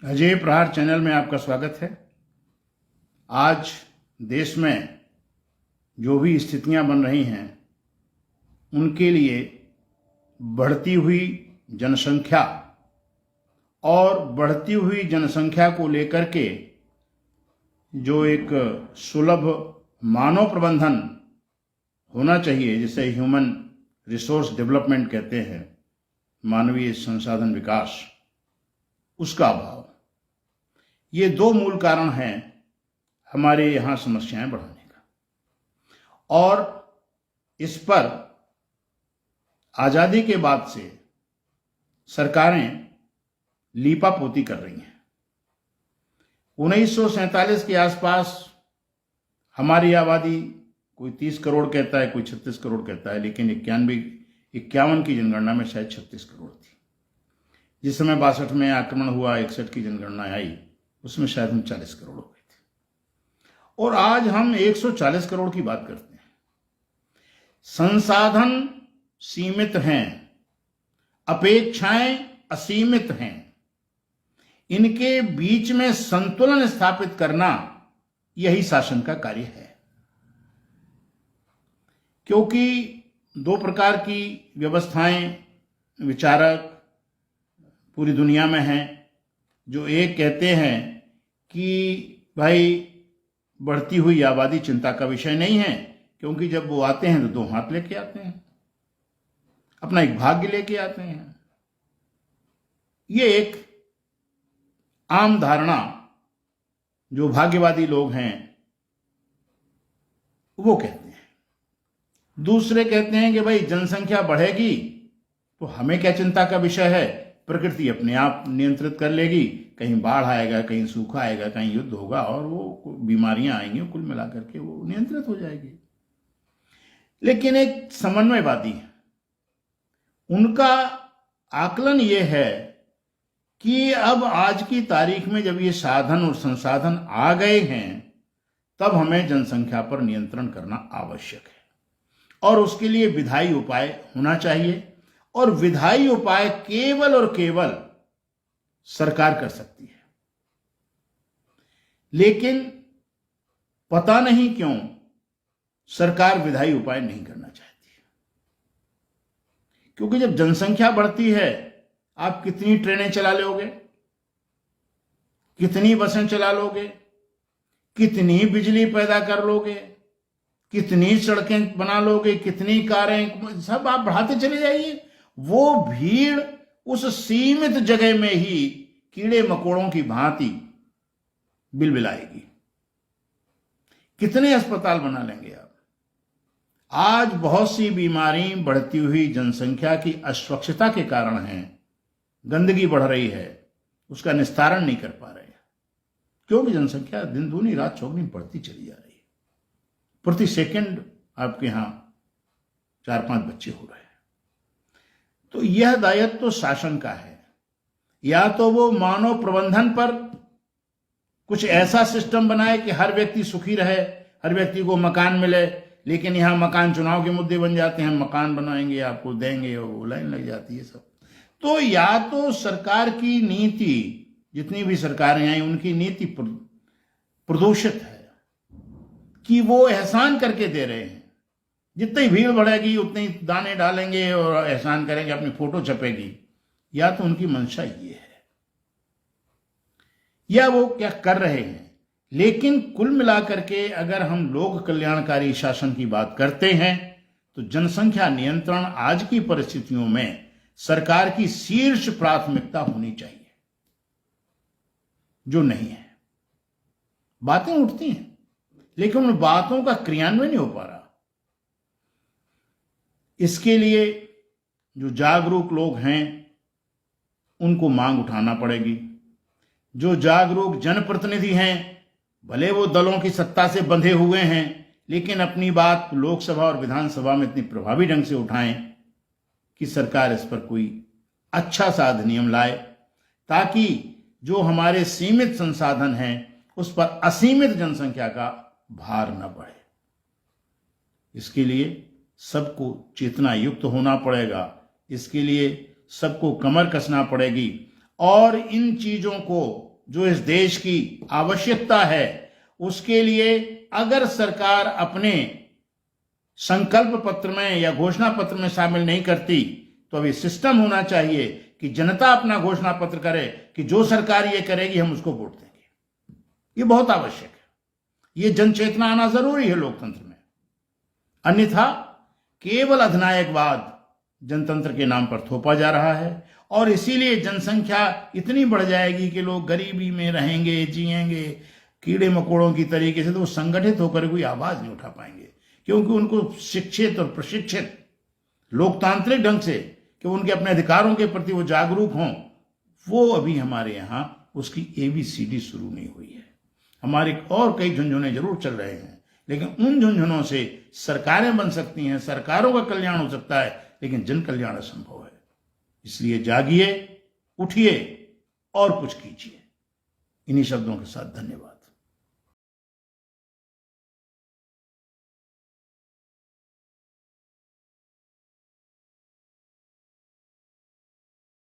अजय प्रहार चैनल में आपका स्वागत है। आज देश में जो भी स्थितियां बन रही हैं उनके लिए बढ़ती हुई जनसंख्या और बढ़ती हुई जनसंख्या को लेकर के जो एक सुलभ मानव प्रबंधन होना चाहिए, जिसे ह्यूमन रिसोर्स डेवलपमेंट कहते हैं, मानवीय संसाधन विकास, उसका अभाव, ये दो मूल कारण हैं हमारे यहाँ समस्याएं बढ़ने का। और इस पर आज़ादी के बाद से सरकारें लीपापोती कर रही हैं। 1947 के आसपास हमारी आबादी कोई 30 करोड़ कहता है, कोई 36 करोड़ कहता है, लेकिन 51 की जनगणना में शायद 36 करोड़ थी। जिस समय 62 में आक्रमण हुआ, 61 की जनगणना आई, उसमें शायद हम 40 करोड़ हो गए थे। और आज हम 140 करोड़ की बात करते हैं। संसाधन सीमित हैं, अपेक्षाएं असीमित हैं। इनके बीच में संतुलन स्थापित करना यही शासन का कार्य है। क्योंकि दो प्रकार की व्यवस्थाएं, विचारक पूरी दुनिया में हैं। जो एक कहते हैं कि भाई बढ़ती हुई आबादी चिंता का विषय नहीं है, क्योंकि जब वो आते हैं तो दो हाथ लेके आते हैं, अपना एक भाग्य लेके आते हैं। ये एक आम धारणा जो भाग्यवादी लोग हैं वो कहते हैं। दूसरे कहते हैं कि भाई जनसंख्या बढ़ेगी तो हमें क्या चिंता का विषय है, प्रकृति अपने आप नियंत्रित कर लेगी। कहीं बाढ़ आएगा, कहीं सूखा आएगा, कहीं युद्ध होगा और वो बीमारियां आएंगी, कुल मिलाकर के वो नियंत्रित हो जाएगी। लेकिन एक समन्वयवादी है, उनका आकलन ये है कि अब आज की तारीख में जब ये साधन और संसाधन आ गए हैं, तब हमें जनसंख्या पर नियंत्रण करना आवश्यक है और उसके लिए विधायी उपाय होना चाहिए। और विधायी उपाय केवल और केवल सरकार कर सकती है। लेकिन पता नहीं क्यों सरकार विधायी उपाय नहीं करना चाहती है। क्योंकि जब जनसंख्या बढ़ती है, आप कितनी ट्रेनें चला लोगे, कितनी बसें चला लोगे, कितनी बिजली पैदा कर लोगे, कितनी सड़कें बना लोगे, कितनी कारें, सब आप बढ़ाते चले जाइए। वो भीड़ उस सीमित जगह में ही कीड़े मकोड़ों की भांति बिलबिलाएगी। कितने अस्पताल बना लेंगे आप। आज बहुत सी बीमारी बढ़ती हुई जनसंख्या की अस्वच्छता के कारण है, गंदगी बढ़ रही है, उसका निस्तारण नहीं कर पा रहे, क्योंकि जनसंख्या दिन दूनी रात चौगुनी बढ़ती चली जा रही है। प्रति सेकंड आपके यहां 4-5 बच्चे हो रहे हैं। तो यह दायित्व तो शासन का है। या तो वो मानव प्रबंधन पर कुछ ऐसा सिस्टम बनाए कि हर व्यक्ति सुखी रहे, हर व्यक्ति को मकान मिले। लेकिन यहां मकान चुनाव के मुद्दे बन जाते हैं, मकान बनाएंगे, आपको देंगे, और लाइन लग जाती है सब। तो या तो सरकार की नीति, जितनी भी सरकारें आई उनकी नीति प्रदूषित है कि वो एहसान करके दे रहे हैं, जितनी भीड़ बढ़ेगी उतनी दाने डालेंगे और एहसान करेंगे, अपनी फोटो छपेगी। या तो उनकी मंशा ये है, या वो क्या कर रहे हैं। लेकिन कुल मिलाकर के अगर हम लोक कल्याणकारी शासन की बात करते हैं तो जनसंख्या नियंत्रण आज की परिस्थितियों में सरकार की शीर्ष प्राथमिकता होनी चाहिए, जो नहीं है। बातें उठती हैं लेकिन उन बातों का क्रियान्वयन नहीं हो पा रहा। इसके लिए जो जागरूक लोग हैं उनको मांग उठाना पड़ेगी। जो जागरूक जनप्रतिनिधि हैं, भले वो दलों की सत्ता से बंधे हुए हैं, लेकिन अपनी बात लोकसभा और विधानसभा में इतनी प्रभावी ढंग से उठाएं कि सरकार इस पर कोई अच्छा सा अधिनियम लाए, ताकि जो हमारे सीमित संसाधन हैं उस पर असीमित जनसंख्या का भार न बढ़े। इसके लिए सबको चेतना युक्त होना पड़ेगा। इसके लिए सबको कमर कसना पड़ेगी और इन चीजों को जो इस देश की आवश्यकता है, उसके लिए अगर सरकार अपने संकल्प पत्र में या घोषणा पत्र में शामिल नहीं करती, तो अभी सिस्टम होना चाहिए कि जनता अपना घोषणा पत्र करे कि जो सरकार ये करेगी हम उसको वोट देंगे। ये बहुत आवश्यक है, ये जन चेतना आना जरूरी है लोकतंत्र में। अन्यथा केवल अधिनायकवाद जनतंत्र के नाम पर थोपा जा रहा है और इसीलिए जनसंख्या इतनी बढ़ जाएगी कि लोग गरीबी में रहेंगे, जिएंगे कीड़े मकोड़ों की तरीके से, तो वो संगठित होकर कोई आवाज नहीं उठा पाएंगे, क्योंकि उनको शिक्षित और प्रशिक्षित लोकतांत्रिक ढंग से कि उनके अपने अधिकारों के प्रति वो जागरूक हों, वो अभी हमारे यहाँ उसकी ABCD शुरू नहीं हुई है। हमारे और कई झुंझुने जरूर चल रहे हैं, लेकिन उन झुंझुनों से सरकारें बन सकती हैं, सरकारों का कल्याण हो सकता है, लेकिन जन कल्याण असंभव है। इसलिए जागिए, उठिए और कुछ कीजिए। इन्हीं शब्दों के साथ धन्यवाद।